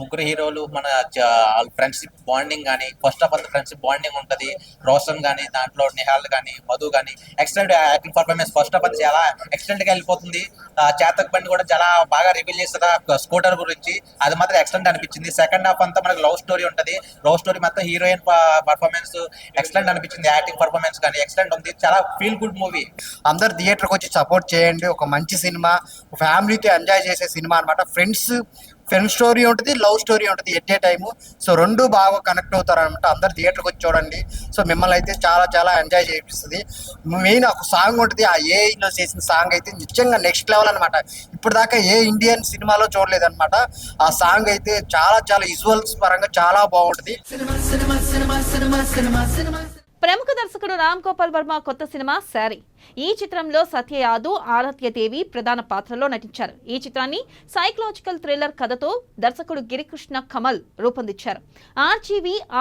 ముగ్గురు హీరోలు మన ఫ్రెండ్షిప్ బాండింగ్ కానీ ఫస్ట్ ఆఫ్ అంత ఫ్రెండ్షిప్ బాండింగ్ ఉంటుంది. రోషన్ కానీ దాంట్లో నిహాల్ కానీ మధు కానీ excellent acting performance first of అంతా చాలా ఎక్సలెంట్ గా వెళ్ళిపోతుంది. చేతక్ బండి కూడా చాలా బాగా రివీల్ చేస్తుంది స్కూటర్ గురించి, అది మాత్రం ఎక్సలెంట్ అనిపించింది. సెకండ్ హాఫ్ అంతా మనకు లవ్ స్టోరీ ఉంటుంది. లవ్ స్టోరీ మొత్తం హీరోయిన్ పర్ఫార్మెన్స్ ఎక్సలెంట్ అనిపించింది. యాక్టింగ్ పర్ఫార్మెన్స్ కానీ ఎక్సలెంట్ ఉంది. చాలా ఫీల్ గుడ్ మూవీ. అందరు థియేటర్కి వచ్చి సపోర్ట్ చేయండి. ఒక మంచి సినిమా, ఫ్యామిలీతో ఎంజాయ్ చేసే సినిమా అనమాట. ఫ్రెండ్స్ స్టోరీ ఉంటుంది, లవ్ స్టోరీ ఉంటుంది ఎట్ ఏ టైము. సో రెండు బాగా కనెక్ట్ అవుతారు అనమాట. అందరు థియేటర్కి వచ్చి చూడండి. సో మిమ్మల్ని అయితే చాలా చాలా ఎంజాయ్ చేపిస్తుంది. మెయిన్ ఒక సాంగ్ ఉంటుంది, ఆ ఏఐలో చేసిన సాంగ్ అయితే నిజంగా నెక్స్ట్ లెవెల్ అనమాట. ఇప్పుడు దాకా ఏ ఇండియన్ సినిమాలో చూడలేదన్నమాట. ఆ సాంగ్ అయితే చాలా చాలా విజువల్స్ పరంగా చాలా బాగుంటుంది. ప్రముఖ దర్శకుడు రామ్ గోపాల్ వర్మ కొత్త సినిమా శారీ. ఈ చిత్రంలో సత్య యాదవ్, ఆరాధ్య దేవి ప్రధాన పాత్రలో నటించారు. ఈ చిత్రాన్ని సైకలాజికల్ థ్రిల్లర్ కథతో దర్శకుడు గిరికృష్ణ కమల్ రూపొందించారు.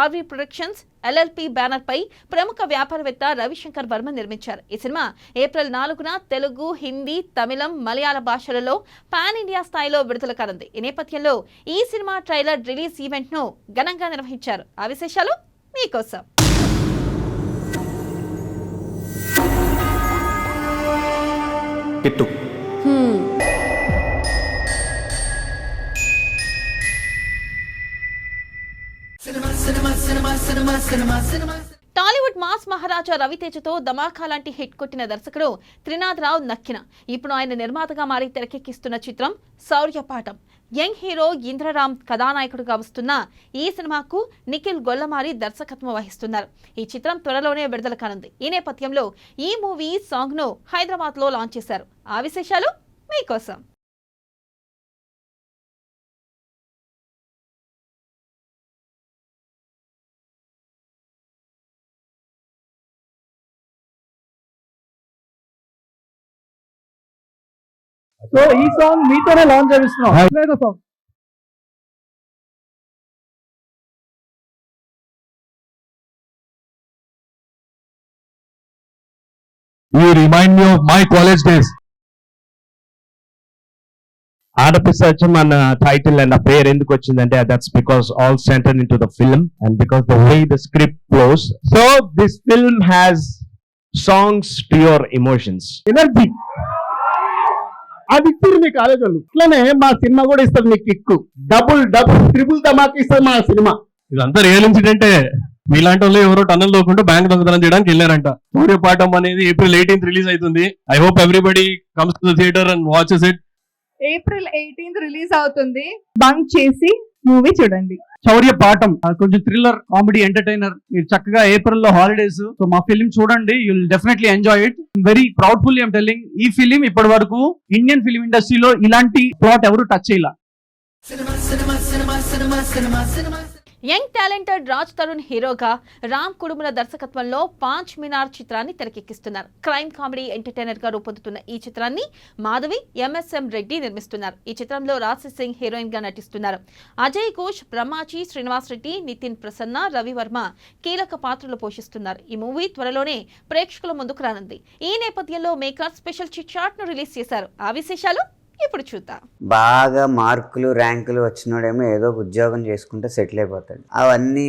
ఆర్వి ప్రొడక్షన్స్ LLP బ్యానర్ పై ప్రముఖ వ్యాపారవేత్త రవిశంకర్ వర్మ నిర్మించారు. ఈ సినిమా ఏప్రిల్ 4న తెలుగు, హిందీ, తమిళం, మలయాళ భాషలలో పాన్ ఇండియా స్థాయిలో విడుదల కానుంది. ఈ నేపథ్యంలో ఈ సినిమా ట్రైలర్ రిలీజ్ ఈవెంట్ ను ఘనంగా నిర్వహించారు. ఆ విశేషాలు మీకోసం. టాలీవుడ్ మాస్ మహారాజా రవితేజతో ధమాకా లాంటి హిట్ కొట్టిన దర్శకుడు త్రినాథ్ రావు నక్కిన ఇప్పుడు ఆయన నిర్మాతగా మారి తెరకెక్కిస్తున్న చిత్రం శౌర్యపాఠం. యంగ్ హీరో ఇంద్రరామ్ కథానాయకుడిగా వస్తున్న ఈ సినిమాకు నిఖిల్ గొల్లమారి దర్శకత్వం వహిస్తున్నారు. ఈ చిత్రం త్వరలోనే విడుదల కానుంది. ఈ నేపథ్యంలో ఈ మూవీ సాంగ్ ను హైదరాబాద్ లో లాంచ్ చేశారు. ఆ విశేషాలు మీకోసం. సో ఈ సాంగ్ మీతోనే లాంచ్ చేస్తున్నాం. Song You remind me of my college days. ఆడపిసచ్చం అన్న టైటిల్ అండ్ ఆ పేరు ఎందుకు వచ్చిందంటే that's because all centred into the film and because the way the script flows. So this film has songs to your emotions. Energy అది ఇస్తారు మీ college వాళ్ళు. ఇట్లానే మా సినిమా కూడా ఇస్తారు మీకు కిక్కు. డబుల్ ట్రిపుల్ ధమాకా ఇస్తారు మా సినిమా. ఇదంతా రియల్ ఇన్సిడెంటే. మీలాంటి వాళ్ళు ఎవరో టన్నల్ లోకుండా బ్యాంక్ దొంగతనం చేయడానికి వెళ్ళారంట. శౌర్యపాఠం అనేది April 18th రిలీజ్ అవుతుంది. I hope everybody comes to the theatre and watches it. April 18th release అవుతుంది. బంక్ చేసి మూవీ చూడండి. శౌర్యపాఠం కొంచెం థ్రిల్లర్, కామెడీ, ఎంటర్టైనర్. మీరు చక్కగా ఏప్రిల్ లో హాలిడేస్, సో మా ఫిలిం చూడండి. You will definitely enjoy it. Very proudfully I'm telling, ఈ ఫిలిం ఇప్పటి వరకు ఇండియన్ ఫిలిం ఇండస్ట్రీలో ఇలాంటి ప్లాట్ ఎవరు టచ్ చేయాల. యంగ్ టాలెంటెడ్ రాజ్ తరుణ్ హీరోగా రామ్ కుడుముల దర్శకత్వంలో 5 మీనార్ చిత్రాన్ని తెరకెక్కిస్తున్నారు. క్రైమ్ కామెడీ ఎంటర్టైనర్ గా రూపొందుతున్న ఈ చిత్రాన్ని మాధవి, MSM రెడ్డి నిర్మిస్తున్నారు. ఈ చిత్రంలో రాశి సింగ్ హీరోయిన్ గా నటిస్తున్నారు. అజయ్ ఘోష్, బ్రహ్మాజీ, శ్రీనివాస్ రెడ్డి, నితిన్ ప్రసన్న, రవివర్మ కీలక పాత్రలు పోషిస్తున్నారు. ఈ మూవీ త్వరలోనే ప్రేక్షకుల ముందుకు రానుంది. ఈ నేపథ్యంలో మేకర్ స్పెషల్ చిట్ చార్ట్ ను రిలీజ్ చేశారు. ఆ విశేషాలు ఇప్పుడు చూద్దాం. బాగా మార్కులు, ర్యాంకులు వచ్చినోడేమో ఏదో ఉద్యోగం చేసుకుంటే సెటిల్ అయిపోతాడు. అవన్నీ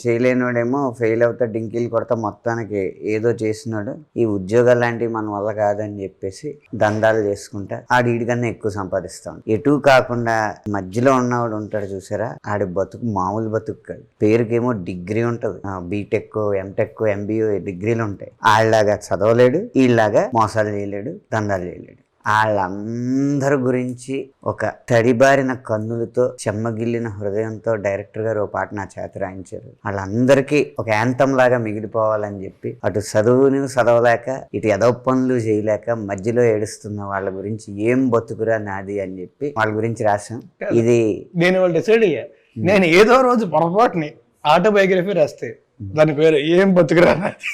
చేయలేనోడేమో ఫెయిల్ అవుతా, డింకీలు కొడతా, మొత్తానికి ఏదో చేసినాడు. ఈ ఉద్యోగాలు లాంటివి మన వల్ల కాదని చెప్పేసి దందాలు చేసుకుంటా ఆడికన్నా ఎక్కువ సంపాదిస్తాడు. ఎటు కాకుండా మధ్యలో ఉన్నవాడు ఉంటాడు చూసారా, ఆడి బతుకు మామూలు బతుకు కాదు. పేరుకేమో డిగ్రీ ఉంటది, బీటెక్, ఎంటెక్, MBA డిగ్రీలు ఉంటాయి. వాళ్ళలాగా చదవలేడు, వీళ్ళలాగా మోసాలు చేయలేడు, దందాలు చేయలేడు. వాళ్ళందరి గురించి ఒక తడిబారిన కన్నులతో, చెమ్మగిల్లిన హృదయంతో డైరెక్టర్ గారు ఒక పాట నా చేత రాయించారు. వాళ్ళందరికీ ఒక యాంతం లాగా మిగిలిపోవాలని చెప్పి, అటు చదువుని చదవలేక, ఇటు ఎదవ పనులు చేయలేక మధ్యలో ఏడుస్తున్న వాళ్ళ గురించి ఏం బతుకురా నాది అని చెప్పి వాళ్ళ గురించి రాశాం. ఇది నేను వాళ్ళు డిసైడ్ అయ్యా, నేను ఏదో రోజు పొరపాటుని ఆటోబయోగ్రఫీ రాస్తే దాని పేరు ఏం బతుకురా నాది.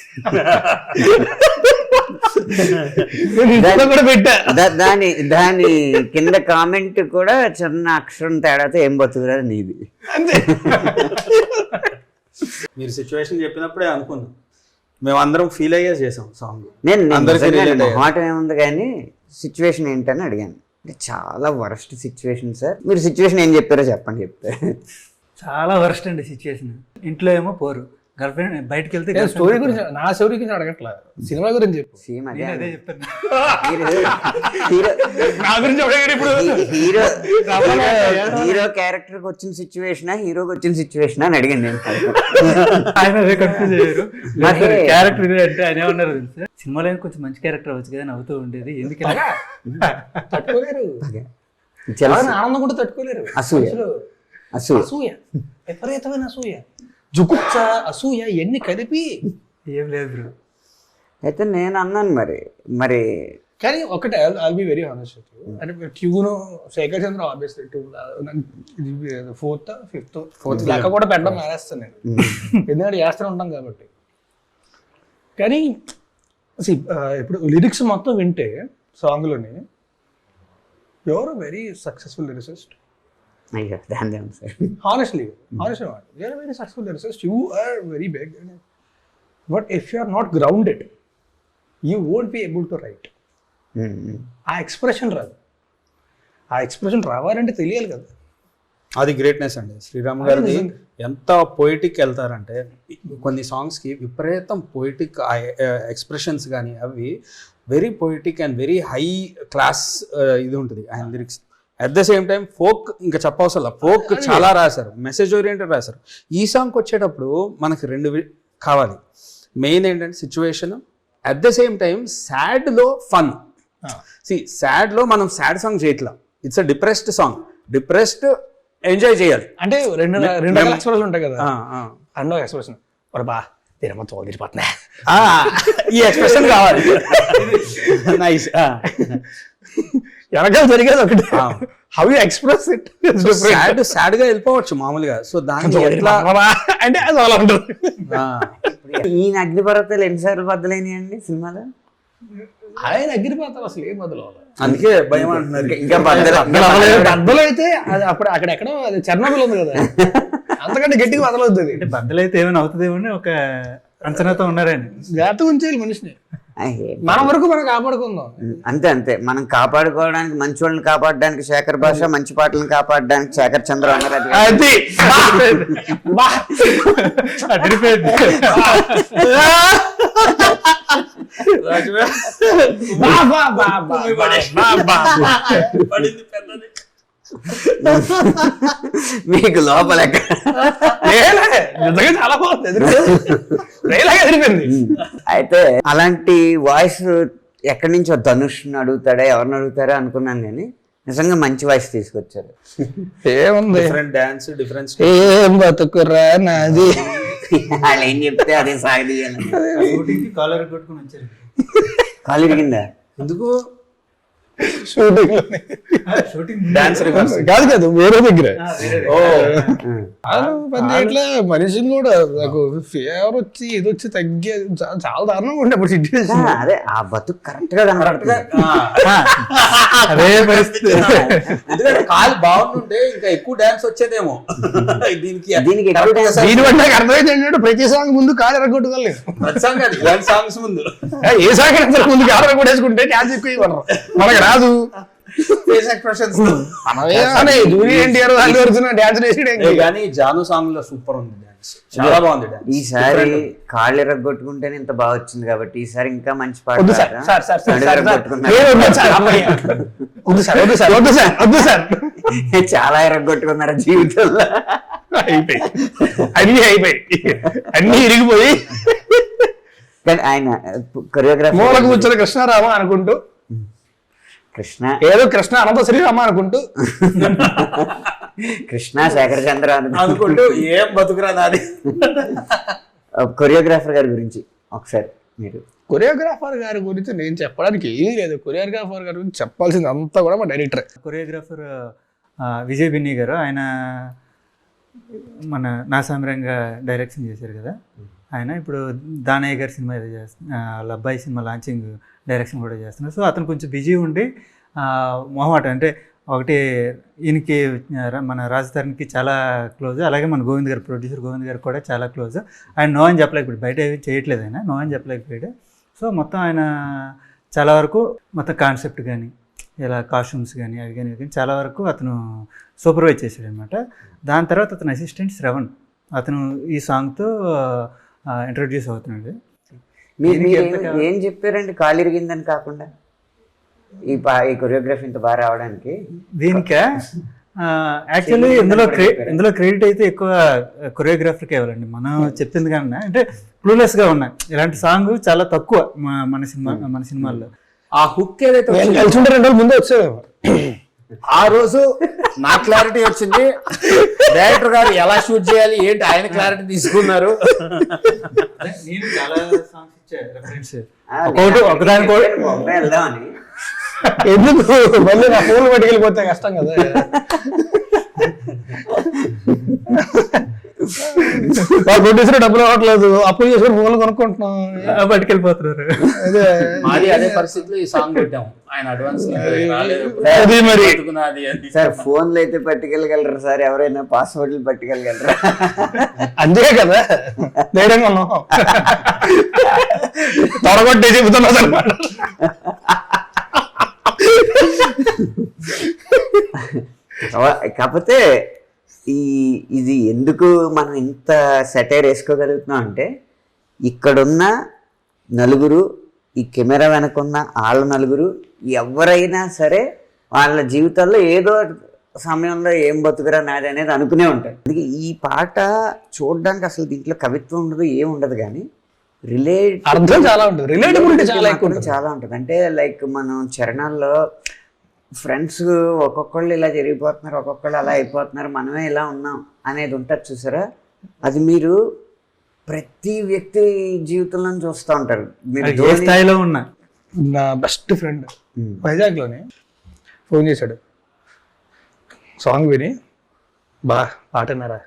దాని కింద కామెంట్ కూడా చిన్న అక్షరం తేడాతో ఏం బతుకురా నీది. మీరు సిచ్యువేషన్ చెప్పినప్పుడే అనుకున్నాం, మేము అందరం ఫీల్ అయ్యే చేసాం సాంగ్. నేను మాట ఏముంది కానీ సిచ్యువేషన్ ఏంటని అడిగాను. అంటే చాలా వరస్ట్ సిచ్యువేషన్ సార్. మీరు సిచ్యువేషన్ ఏం చెప్పారో చెప్పండి చెప్తే. చాలా వరస్ట్ అండి సిచ్యువేషన్. ఇంట్లో ఏమో పోరు, గర్ల్ ఫ్రెండ్ బయటకు వెళ్తే స్టోరీ గురించి నా స్టోరీ గురించి అడగట్లా, సినిమా గురించి చెప్పు. సేమ్ నేను అదే చెప్తాను. నా గురించి అడగడు ఇప్పుడు. హీరో క్యారెక్టర్ కి వచ్చిన సిచ్యువేషన్ హీరోకి వచ్చిన సిచ్యువేషన్ అని అడిగాను నేను. ఆయన అదే కన్ఫ్యూజ్ అయ్యారు. క్యారెక్టర్ ఇది అంటే ఆయన ఏమన్నారు తెలుసా, సినిమాలో కొంచెం మంచి క్యారెక్టర్ అవ్వచ్చు కదా, నవ్వుతూ ఉండేది, ఎందుకు తట్టుకోలేరు, ఆనందం కూడా తట్టుకోలేరు. అసూయ అసూయ, విపరీతమైన అసూయ, జుగుప్స, అసూయ ఇవన్నీ కలిపి ఏం లేదు బ్రో. అయితే నేను అన్నాను మరి కానీ ఒకటే, ఐల్ బి వెరీ హానెస్ట్ అంటే ట్యూన్ శేఖర్ చంద్ర ఆబ్వియస్లీ ఫోర్త్ లెక్క కూడా పెట్టడం మానేస్తాను నేను, ఎందుకంటే చేస్తూనే ఉంటాం కాబట్టి. కానీ ఇప్పుడు లిరిక్స్ మొత్తం వింటే సాంగ్లోని యువర్ వెరీ సక్సెస్ఫుల్ లిరిసిస్ట్. అయ్యో దాని sir, honestly you are a very successful lyricist, you are very big, but if you are not grounded you won't be able to write. ఆ ఎక్స్ప్రెషన్ రాదు, ఆ ఎక్స్ప్రెషన్ రావాలంటే తెలియాలి కదా. అది గ్రేట్నెస్ అండి. శ్రీరామ్ గారిది ఎంత పొయిటిక్ వెళ్తారంటే కొన్ని సాంగ్స్కి విపరీతం పొయిటిక్ ఎక్స్ప్రెషన్స్ కానీ అవి very poetic and very high class ఇది ఉంటుంది ఆయన lyrics. At the same time folk ఇంకా చెప్పవసరం, ఫోక్ చాలా రాశారు, మెసేజ్ ఓరియంటెడ్ రాశారు. ఈ సాంగ్కి వచ్చేటప్పుడు మనకి రెండు కావాలి. మెయిన్ ఏంటంటే situation, at the same time సాడ్లో ఫన్. సాడ్లో మనం సాడ్ సాంగ్ చేయట్లా, it's a depressed song, depressed enjoy చేయాలి. అంటే రెండు ఎక్స్ప్రెషన్ ఉంటాయి కదా, రెండో ఎక్స్ప్రెషన్ బా తిరమ తోలిపోతున్నా, ఈ ఎక్స్ప్రెషన్ కావాలి. నైస్. వెనకాల జరిగేది ఒకటి, how you express it. Sad గా వెళ్ళిపోవచ్చు మామూలుగా, సో దాన్ని ఎట్లా అంటే అది అలా ఉంటుంది. ఈయన అగ్నిపర్వతాలు ఎన్నిసార్లు బద్దలైనాయండి సినిమాలో? ఆయన అగ్నిపర్వతాలు అసలు ఏం బదులు, అందుకే భయం అంటున్నారు. ఇంకా బద్దలైతే అది అప్పుడు అక్కడెక్కడో అది చెర్నోబిల్ ఉంది కదా, అంతకంటే గట్టిగా బదలవుతుంది. అంటే బద్దలైతే ఏమైనా అవుతుందేమో అని ఒక అంచనాతో ఉన్నారని. జాగ్రత్తగా ఉంచేయాలి మనిషిని, మన వరకు మనం కాపాడుకుందాం. అంతే మనం కాపాడుకోవడానికి, మంచి వాళ్ళని కాపాడడానికి శేఖర్ భాష, మంచి పాటలను కాపాడడానికి శేఖర్ చంద్ర అన్నారు. మీకు లోపల చాలా బాగుంది. అయితే అలాంటి వాయిస్ ఎక్కడి నుంచో ధనుష్ని అడుగుతాడా, ఎవరిని అడుగుతారా అనుకున్నాను, కానీ నిజంగా మంచి వాయిస్ తీసుకొచ్చారు. ఏముంది డిఫరెంట్ డాన్స్, డిఫరెంట్ ఏం బతుకురా నాది, వాళ్ళు ఏం చెప్తే అదే సాగియాలి. కాలర్ కొట్టుకుని వచ్చారు. కాలు ఇరిగిందా? ఎందుకు? షూటింగ్ డాన్స్ కాదు కదా, వేరే దగ్గర. ఇట్లా మనిషిని కూడా నాకు ఫీవర్ వచ్చి ఇది వచ్చి తగ్గే చాలా దారుణంగా ఉండే అప్పుడు సిచ్యువేషన్. అదే ఆ బతుకు కరెక్ట్ గా కనపడుతుంది. అదే పరిస్థితి. కాలు బాగుంటుంటే ఇంకా ఎక్కువ డాన్స్ వచ్చేదేమో. దీనికి దీనివల్ల నాకు అర్థమైంది ఏంటంటే ప్రతి సాంగ్ ముందు కాలు ఎరగొట్టుకోలేదు. సాంగ్స్ ముందు ఏ సాంగ్ ముందు కాలు ఎరగొట్టేసుకుంటే డాన్స్ ఎక్కువ ఇవ్వరు, మనకు రాదు. కానీ జాను సాంగ్ లో సూపర్ ఉంది డాన్స్, చాలా బాగుంది డాన్స్. ఈసారి కాళ్ళు ఎరగొట్టుకుంటేనే ఇంత బాగా వచ్చింది కాబట్టి ఈసారి ఇంకా మంచి పాట. చాలా ఎరగొట్టుకున్నారు జీవితంలో, అన్ని ఇరిగిపోయి. కానీ ఆయన కొరియోగ్రాఫర్ మూలకు కూర్చొని కృష్ణారామ అనుకుంటూ, కృష్ణ ఏదో కృష్ణ అనంత శ్రీరామ అనుకుంటూ, కృష్ణ శేఖర్ చంద్ర అనుకుంటూ ఏం బతుకురా నాది. కొరియోగ్రాఫర్ గారి గురించి ఒకసారి మీరు. కొరియోగ్రాఫర్ గారి గురించి నేను చెప్పడానికి ఏమీ లేదు, కొరియోగ్రాఫర్ గారి గురించి చెప్పాల్సింది అంతా కూడా మా డైరెక్టర్. కొరియోగ్రాఫర్ విజయ్ బిన్నీ గారు, ఆయన మన నా సామ్రంగా డైరెక్షన్ చేశారు కదా ఆయన. ఇప్పుడు దానయ్య గారి సినిమా ఏదో చేస్తున్నారు, వాళ్ళ అబ్బాయి సినిమా లాంచింగ్ డైరెక్షన్ కూడా చేస్తున్నారు. సో అతను కొంచెం బిజీ ఉండి మొహమాట, అంటే ఒకటి ఈయనకి మన రాజధానికి చాలా క్లోజ్, అలాగే మన గోవింద్ గారు ప్రొడ్యూసర్ గోవింద్ గారు కూడా చాలా క్లోజ్. ఆయన నో అని చెప్పలేకపోయాడు, బయట ఏమి చేయట్లేదు, ఆయన నో అని చెప్పలేకపోయాడు. సో మొత్తం ఆయన చాలా వరకు మొత్తం కాన్సెప్ట్ కానీ ఇలా కాస్ట్యూమ్స్ కానీ అవి కానీ చాలా వరకు అతను సూపర్వైజ్ చేశాడు అనమాట. దాని తర్వాత అతను అసిస్టెంట్ శ్రవణ్, అతను ఈ సాంగ్తో ఇంట్రొడ్యూస్ అవుతున్నాడు. మీరు ఏం చెప్పారండి కాలు ఇరిగిందని కాకుండా ఈ కొరియోగ్రఫీ ఇంత బాగా రావడానికి? దీనికా యాక్చువల్లీ ఇందులో క్రెడిట్ అయితే ఎక్కువ కొరియోగ్రాఫర్కే ఇవ్వాలండి. మనం చెప్పింది కన్నా అంటే క్లూలెస్గా ఉన్నాయి. ఇలాంటి సాంగ్ చాలా తక్కువ మన సినిమాల్లో. ఆ హుక్ ఏదైతే కలిసి 2 రోజుల ముందే వచ్చాడు. ఆ రోజు నా క్లారిటీ వచ్చింది, డైరెక్టర్ గారు ఎలా షూట్ చేయాలి ఏంటి ఆయన క్లారిటీ తీసుకున్నారు. నేను చాలా సాంగ్స్ ఇచ్చా రెఫరెన్స్. వెళ్దామని ఎందుకు మళ్ళీ నా ఫోన్ పట్టుకెళ్ళిపోతే కష్టం కదా. కొట్టేసిన డబ్బులు రావట్లేదు, అప్పులు చేసుకుని ఫోన్లు కొనుక్కుంటున్నాం, పట్టుకెళ్ళిపోతున్నారు. అదే పరిస్థితిలో ఈ సాంగ్ పెట్టాము. ఆయన అడ్వాన్స్ అది మరి సార్ ఫోన్లు అయితే పట్టుకెళ్ళగలరు సార్, ఎవరైనా పాస్వర్డ్లు పట్టుకెళ్ళగలరా? అంతే కదా, ధైర్యంగా ఉన్నాం. తొడగొట్టే చెబుతున్నా సార్. కాకపోతే ఇది ఎందుకు మనం ఇంత సెటైర్ వేసుకోగలుగుతున్నాం అంటే ఇక్కడున్న నలుగురు, ఈ కెమెరా వెనకున్న వాళ్ళ నలుగురు, ఎవరైనా సరే వాళ్ళ జీవితాల్లో ఏదో సమయంలో ఏం బతుకురా నాది అనేది అనుకునే ఉంటారు. అందుకే ఈ పాట చూడడానికి అసలు దీంట్లో కవిత్వం ఉండదు, ఏం ఉండదు, కానీ అర్థం చాలా ఉంటుంది, రిలేటబిలిటీ చాలా ఉంటుంది. అంటే లైక్ మనం చరణాల్లో ఫ్రెండ్స్ ఒక్కొక్కళ్ళు ఇలా జరిగిపోతున్నారు, ఒక్కొక్కళ్ళు అలా అయిపోతున్నారు, మనమే ఇలా ఉన్నాం అనేది ఉంటుంది చూసారా. అది మీరు ప్రతి వ్యక్తి జీవితంలో చూస్తూ ఉంటారు. మీరు ఏ స్థాయిలో ఉన్నా. నా బెస్ట్ ఫ్రెండ్ వైజాగ్లోనే ఫోన్ చేశాడు, సాంగ్ విని పాటన్నారా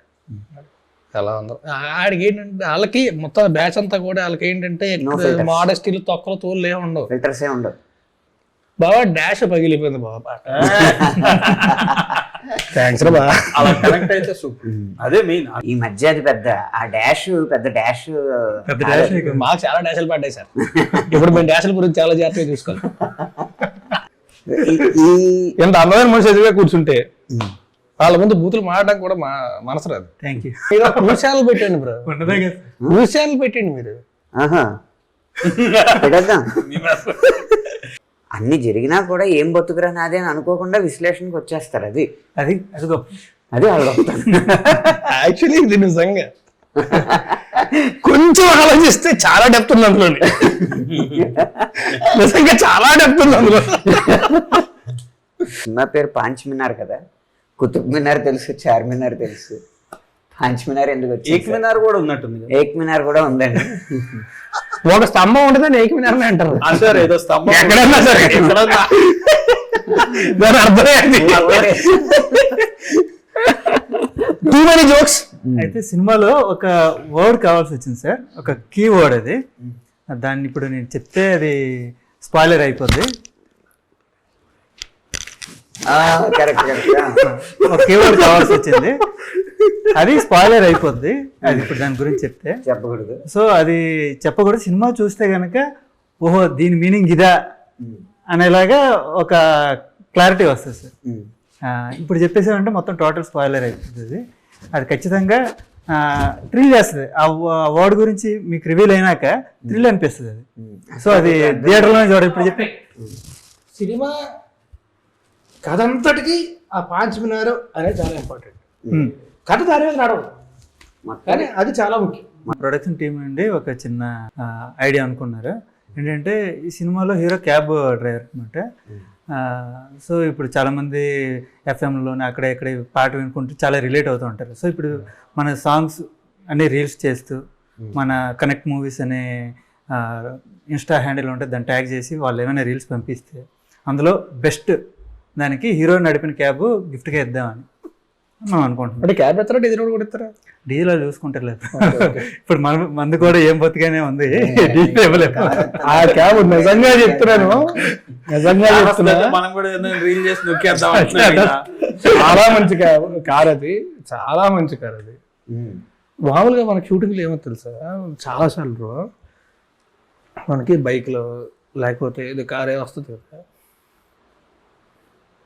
ఎలా ఉందో. ఆడికి ఏంటంటే వాళ్ళకి మొత్తం బ్యాచ్ అంతా కూడా వాళ్ళకి ఏంటంటే మోడస్టీలు తొక్కలు తోలు ఏముండవు, ఫిల్టర్స్ ఏ ఉండవు. బాబా డాష్ పగిలిపోయింది బాబా పాట. థ్యాంక్స్ రా బాబా. అలా కనెక్ట్ అయితే సూపర్. అదే మెయిన్. ఈ మధ్య అది పెద్ద డాష్ మాకు చాలా డాషలు పడ్డాయి సార్. ఇప్పుడు మేము డాషల గురించి చాలా జాగ్రత్తగా చూసుకోవాలి. ఎంత అందమైన మనిషి ఎదురుగా కూర్చుంటే వాళ్ళ ముందు బూతులు మాట్లాడడానికి కూడా మనసు రాదు. Thank you. న్యూస్ ఛానల్ పెట్టండి బ్రో, న్యూస్ ఛానల్ పెట్టండి మీరు. అన్ని జరిగినా కూడా ఏం బతుకురా నాది అని అనుకోకుండా విశ్లేషణకు వచ్చేస్తారు. అది యాక్చువల్లీ ఇది నిజంగా కొంచెం ఆలోచిస్తే చాలా డెప్త్ ఉంది అందులో, నిజంగా చాలా డెప్త్ ఉంది అందులో. సినిమా పేరు పాంచ్ మినార్ కదా, కుతుబ్ మినార్ తెలుసు, చార్మినార్ తెలుసు, పాంచ్ మినార్ ఎందుకు వచ్చి? ఏక్ మినార్ కూడా ఉన్నట్టుంది. ఏక్ మినార్ కూడా ఉందండి. ఒక స్తంభం ఉంటుందని ఏక్ మినార్ అంటారు సార్. ఏదో స్తంభం ఎక్కడన్నా సరే దాని అర్థమైంది. Too many jokes. అయితే సినిమాలో ఒక వర్డ్ కావాల్సి వచ్చింది సార్, ఒక కీ వర్డ్. అది దాన్ని ఇప్పుడు నేను చెప్తే అది స్పాయిలర్ అయిపోద్ది. ఒక కీ వర్డ్ కావాల్సి వచ్చింది, అది స్పాయిలర్ అయిపోద్ది. అది ఇప్పుడు దాని గురించి చెప్తే చెప్పకూడదు. సో అది చెప్పకూడదు. సినిమా చూస్తే కనుక ఓహో దీని మీనింగ్ ఇదా అనేలాగా ఒక క్లారిటీ వస్తుంది సార్. ఇప్పుడు చెప్పేసామంటే మొత్తం టోటల్ స్పాయిలర్ అయిపోతుంది. అది ఖచ్చితంగా థ్రిల్ చేస్తుంది. ఆ వర్డ్ గురించి మీకు రివీల్ అయినాక థ్రిల్ అనిపిస్తుంది అది. సో అది థియేటర్లోనే చూడాలి. ఇప్పుడు చెప్పి సినిమా కథ అంతటికి ఆ పాంచ్ మినార్ అనేది చాలా ఇంపార్టెంట్. కథ దాని మీద నడవదు, కానీ అది చాలా ముఖ్యం. మా ప్రొడక్షన్ టీం నుండి ఒక చిన్న ఐడియా అనుకున్నారు. ఏంటంటే ఈ సినిమాలో హీరో క్యాబ్ డ్రైవర్ అనమాట. సో ఇప్పుడు చాలామంది ఎఫ్ఎంలోనే అక్కడ ఇక్కడ పాట వినుకుంటూ చాలా రిలేట్ అవుతూ ఉంటారు. సో ఇప్పుడు మన సాంగ్స్ అన్ని రీల్స్ చేస్తూ మన కనెక్ట్ మూవీస్ అనే ఇన్స్టా హ్యాండిల్ ఉంటే దాన్ని ట్యాగ్ చేసి వాళ్ళు ఏమైనా రీల్స్ పంపిస్తే అందులో బెస్ట్ దానికి హీరో నడిపిన క్యాబ్ గిఫ్ట్గా ఇద్దామని మనం అనుకుంటున్నాం. అంటే క్యాబ్ ఎత్తారా, డీజిల్ కూడా ఇస్తారా? డీజిల్ చూసుకుంటారు లేదు. ఇప్పుడు మందు కూడా ఏం బతిగానే ఉంది, డీజిల్ ఇవ్వలేదు. ఆ క్యాబ్ నిజంగా చెప్తున్నాను, నిజంగా చెప్తున్నా. మనం కూడా రీల్ చేసి నొక్కేద్దాం. చాలా మంచి కార్ అది, చాలా మంచి కార్ అది. మామూలుగా మనకి షూటింగ్లో ఏమో తెలుసా, చాలాసార్లు మనకి బైక్లో లేకపోతే ఇది కార్ ఏ వస్తుంది కదా,